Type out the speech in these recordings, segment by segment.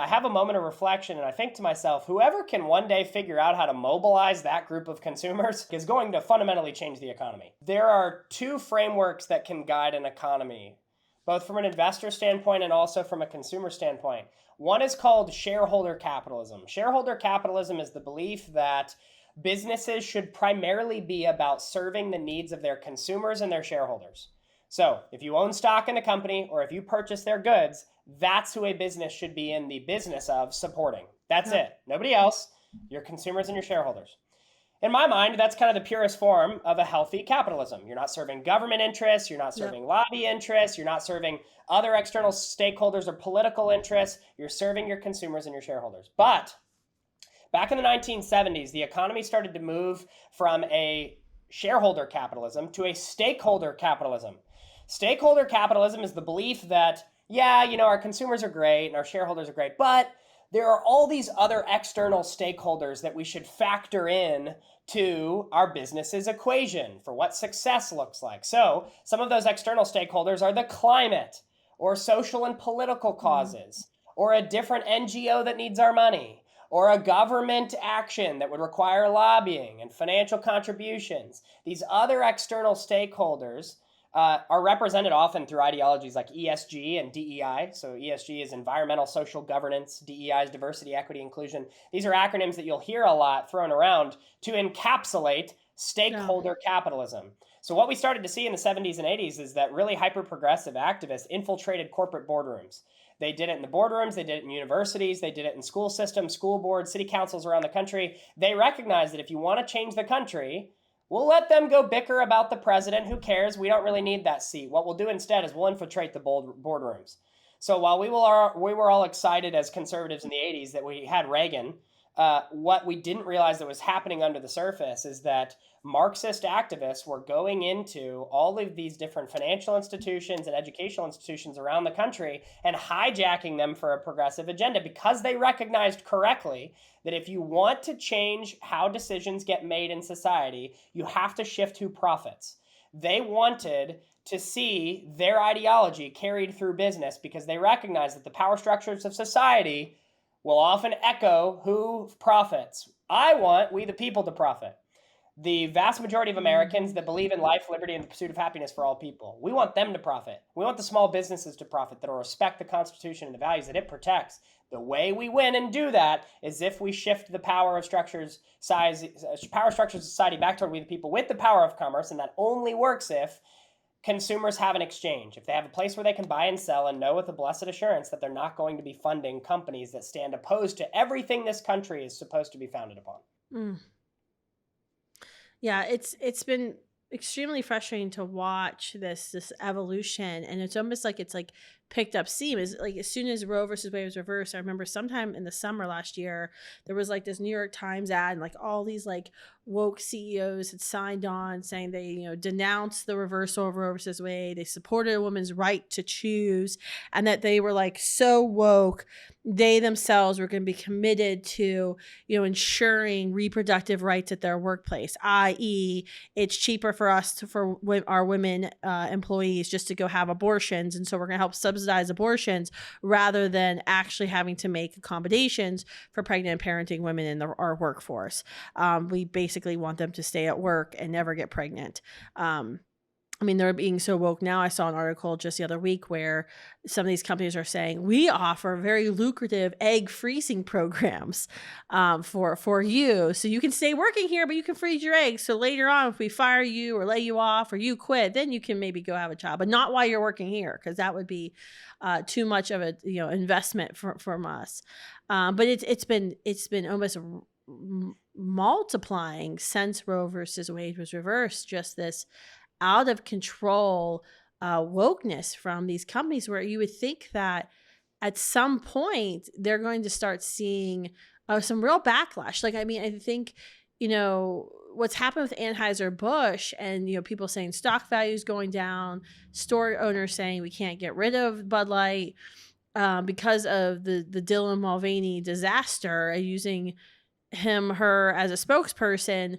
I have a moment of reflection and I think to myself, whoever can one day figure out how to mobilize that group of consumers is going to fundamentally change the economy. There are two frameworks that can guide an economy, both from an investor standpoint and also from a consumer standpoint. One is called shareholder capitalism. Shareholder capitalism is the belief that businesses should primarily be about serving the needs of their consumers and their shareholders. So if you own stock in a company or if you purchase their goods, that's who a business should be in the business of supporting. That's it. Nobody else, your consumers and your shareholders. In my mind, that's kind of the purest form of a healthy capitalism. You're not serving government interests, you're not serving lobby interests, you're not serving other external stakeholders or political interests, you're serving your consumers and your shareholders. But back in the 1970s, the economy started to move from a shareholder capitalism to a stakeholder capitalism. Stakeholder capitalism is the belief that, our consumers are great and our shareholders are great, but there are all these other external stakeholders that we should factor in to our business's equation for what success looks like. So some of those external stakeholders are the climate or social and political causes or a different NGO that needs our money or a government action that would require lobbying and financial contributions. These other external stakeholders are represented often through ideologies like ESG and DEI. So ESG is environmental, social governance. DEI is diversity, equity, inclusion. These are acronyms that you'll hear a lot thrown around to encapsulate stakeholder capitalism. So what we started to see in the 70s and 80s is that really hyper-progressive activists infiltrated corporate boardrooms. They did it in the boardrooms, they did it in universities, they did it in school systems, school boards, city councils around the country. They recognized that if you want to change the country, we'll let them go bicker about the president. Who cares? We don't really need that seat. What we'll do instead is we'll infiltrate the boardrooms. So while we were all excited as conservatives in the 80s that we had Reagan, what we didn't realize that was happening under the surface is that Marxist activists were going into all of these different financial institutions and educational institutions around the country and hijacking them for a progressive agenda because they recognized correctly that if you want to change how decisions get made in society, you have to shift who profits. They wanted to see their ideology carried through business because they recognized that the power structures of society will often echo who profits. I want we the people to profit. The vast majority of Americans that believe in life, liberty, and the pursuit of happiness for all people, we want them to profit. We want the small businesses to profit that will respect the Constitution and the values that it protects. The way we win and do that is if we shift the power structures of society back toward we the people with the power of commerce, and that only works if consumers have an exchange. If they have a place where they can buy and sell and know with a blessed assurance that they're not going to be funding companies that stand opposed to everything this country is supposed to be founded upon. Yeah, it's been extremely frustrating to watch this evolution, and it's almost like it's like picked up steam. Is like as soon as Roe versus Wade was reversed, I remember sometime in the summer last year there was like this New York Times ad, and like all these like woke CEOs had signed on saying they denounced the reversal of Roe versus Wade, they supported a woman's right to choose, and that they were like so woke they themselves were going to be committed to ensuring reproductive rights at their workplace, i.e. it's cheaper for us for our women employees just to go have abortions, and so we're going to help subsidize abortions rather than actually having to make accommodations for pregnant and parenting women in our workforce. We basically want them to stay at work and never get pregnant. They're being so woke now. I saw an article just the other week where some of these companies are saying, we offer very lucrative egg freezing programs for you. So you can stay working here, but you can freeze your eggs. So later on, if we fire you or lay you off or you quit, then you can maybe go have a child, but not while you're working here, because that would be too much of a investment from us. But it's been almost multiplying since Roe versus Wade was reversed, just this out of control wokeness from these companies, where you would think that at some point they're going to start seeing some real backlash. I think, what's happened with Anheuser-Busch and, people saying stock values going down, store owners saying we can't get rid of Bud Light because of the Dylan Mulvaney disaster, using her as a spokesperson.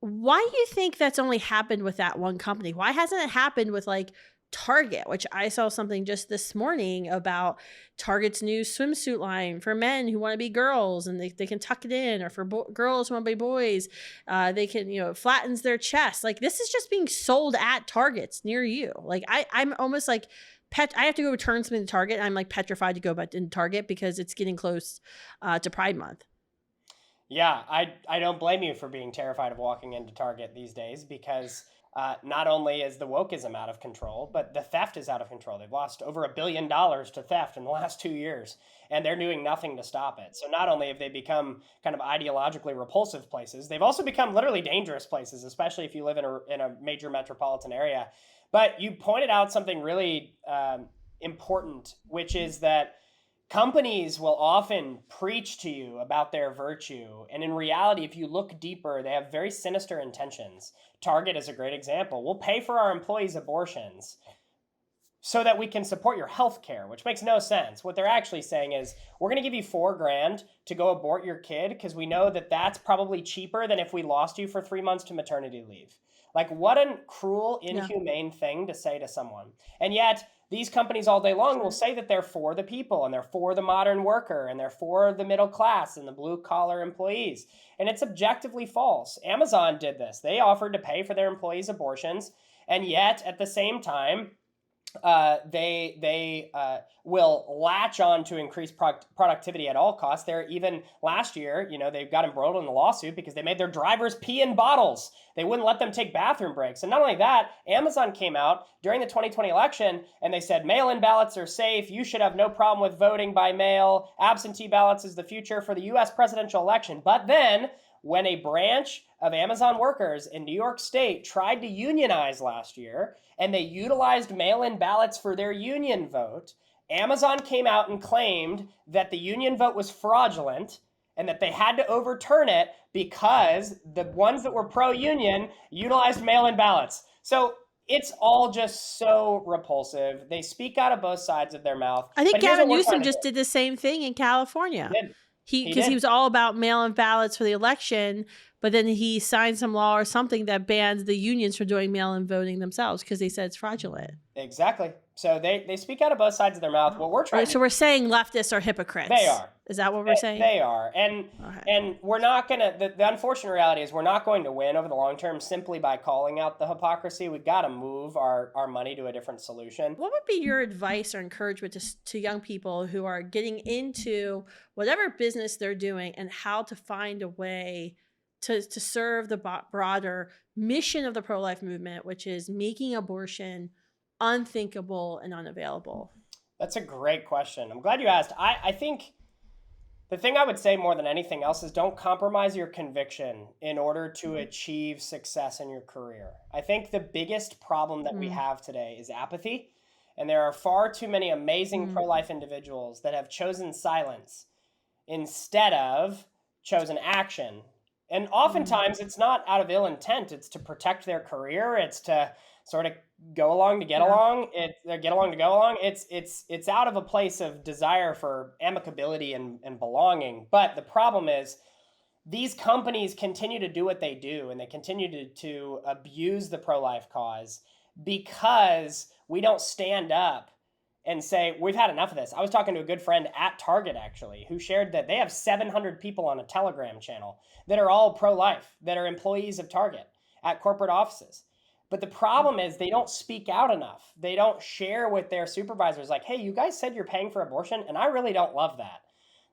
Why do you think that's only happened with that one company? Why hasn't it happened with like Target, which I saw something just this morning about Target's new swimsuit line for men who want to be girls, and they can tuck it in, or for girls who want to be boys, they can, flattens their chest. Like, this is just being sold at Targets near you. Like, I'm almost like I have to go return something to Target. And I'm like petrified to go back in Target because it's getting close to Pride Month. Yeah, I don't blame you for being terrified of walking into Target these days, because not only is the wokeism out of control, but the theft is out of control. They've lost over $1 billion to theft in the last 2 years, and they're doing nothing to stop it. So not only have they become kind of ideologically repulsive places, they've also become literally dangerous places, especially if you live in a major metropolitan area. But you pointed out something really important, which is that companies will often preach to you about their virtue. And in reality, if you look deeper, they have very sinister intentions. Target is a great example. We'll pay for our employees' abortions so that we can support your health care, which makes no sense. What they're actually saying is, we're going to give you $4,000 to go abort your kid because we know that that's probably cheaper than if we lost you for 3 months to maternity leave. Like, what a cruel, inhumane thing to say to someone. And yet, these companies all day long will say that they're for the people, and they're for the modern worker, and they're for the middle class and the blue collar employees. And it's objectively false. Amazon did this. They offered to pay for their employees' abortions, and yet at the same time, they will latch on to increase productivity at all costs. They're even last year, they got embroiled in a lawsuit because they made their drivers pee in bottles. They wouldn't let them take bathroom breaks. And not only that, Amazon came out during the 2020 election and they said mail-in ballots are safe. You should have no problem with voting by mail. Absentee ballots is the future for the US presidential election. But then when a branch of Amazon workers in New York State tried to unionize last year, and they utilized mail-in ballots for their union vote, Amazon came out and claimed that the union vote was fraudulent and that they had to overturn it because the ones that were pro-union utilized mail-in ballots. So it's all just so repulsive. They speak out of both sides of their mouth. I think Gavin Newsom just did the same thing in California. Because he was all about mail-in ballots for the election, but then he signed some law or something that bans the unions from doing mail-in voting themselves because they said it's fraudulent. Exactly. So they speak out of both sides of their mouth. What we're trying So we're saying leftists are hypocrites. They are. Is that what we're saying? They are. And we're not going to, the unfortunate reality is we're not going to win over the long term simply by calling out the hypocrisy. We've got to move our money to a different solution. What would be your advice or encouragement to young people who are getting into whatever business they're doing and how to find a way to serve the broader mission of the pro-life movement, which is making abortion unthinkable and unavailable? That's a great question. I'm glad you asked. I think the thing I would say more than anything else is don't compromise your conviction in order to achieve success in your career. I think the biggest problem that we have today is apathy. And there are far too many amazing pro-life individuals that have chosen silence instead of chosen action. And oftentimes it's not out of ill intent. It's to protect their career. It's to sort of go along to get along. Get along to go along. It's out of a place of desire for amicability and belonging. But the problem is these companies continue to do what they do, and they continue to abuse the pro-life cause because we don't stand up and say, we've had enough of this. I was talking to a good friend at Target, actually, who shared that they have 700 people on a Telegram channel that are all pro-life, that are employees of Target at corporate offices. But the problem is they don't speak out enough. They don't share with their supervisors like, hey, you guys said you're paying for abortion, and I really don't love that.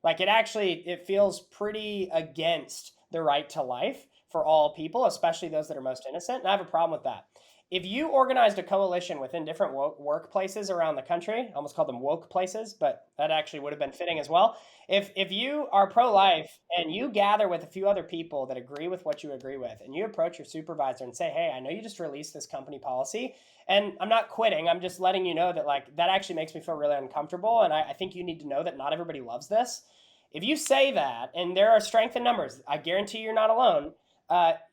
Like, it feels pretty against the right to life for all people, especially those that are most innocent, and I have a problem with that. If you organized a coalition within different workplaces around the country, I almost called them woke places, but that actually would have been fitting as well. If you are pro-life and you gather with a few other people that agree with what you agree with, and you approach your supervisor and say, hey, I know you just released this company policy, and I'm not quitting, I'm just letting you know that that actually makes me feel really uncomfortable, and I think you need to know that not everybody loves this. If you say that, and there are strength in numbers, I guarantee you're not alone,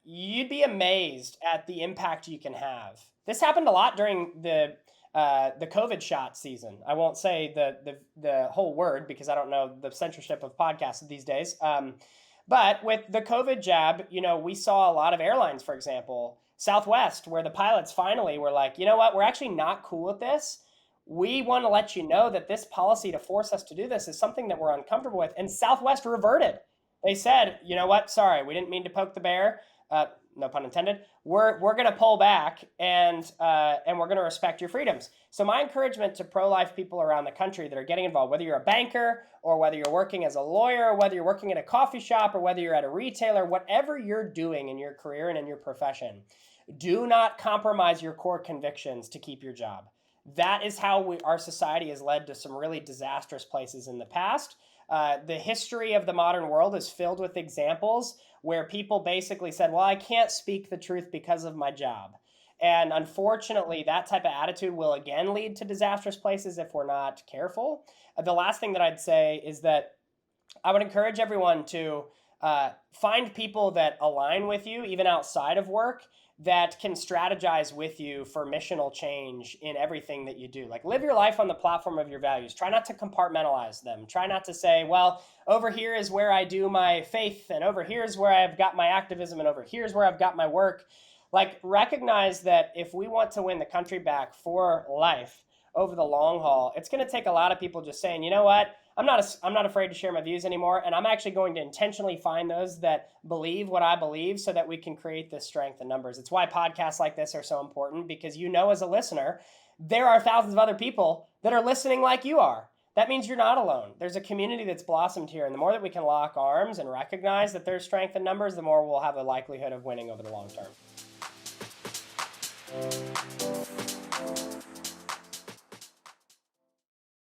you'd be amazed at the impact you can have. This happened a lot during the COVID shot season. I won't say the whole word because I don't know the censorship of podcasts these days. But with the COVID jab, we saw a lot of airlines, for example, Southwest, where the pilots finally were like, you know what, we're actually not cool with this. We want to let you know that this policy to force us to do this is something that we're uncomfortable with. And Southwest reverted. They said, you know what, sorry, we didn't mean to poke the bear. No pun intended. We're going to pull back and we're going to respect your freedoms. So my encouragement to pro-life people around the country that are getting involved, whether you're a banker or whether you're working as a lawyer, or whether you're working at a coffee shop or whether you're at a retailer, whatever you're doing in your career and in your profession, do not compromise your core convictions to keep your job. That is how our society has led to some really disastrous places in the past. The history of the modern world is filled with examples where people basically said, well, I can't speak the truth because of my job. And unfortunately, that type of attitude will again lead to disastrous places if we're not careful. The last thing that I'd say is that I would encourage everyone to find people that align with you, even outside of work, that can strategize with you for missional change in everything that you do. Like, live your life on the platform of your values. Try not to compartmentalize them. Try not to say, well, over here is where I do my faith, and over here is where I've got my activism, and over here is where I've got my work. Like, recognize that if we want to win the country back for life over the long haul, it's going to take a lot of people just saying, you know what, I'm not afraid to share my views anymore, and I'm actually going to intentionally find those that believe what I believe so that we can create this strength in numbers. It's why podcasts like this are so important, because as a listener, there are thousands of other people that are listening like you are. That means you're not alone. There's a community that's blossomed here, and the more that we can lock arms and recognize that there's strength in numbers, the more we'll have a likelihood of winning over the long term.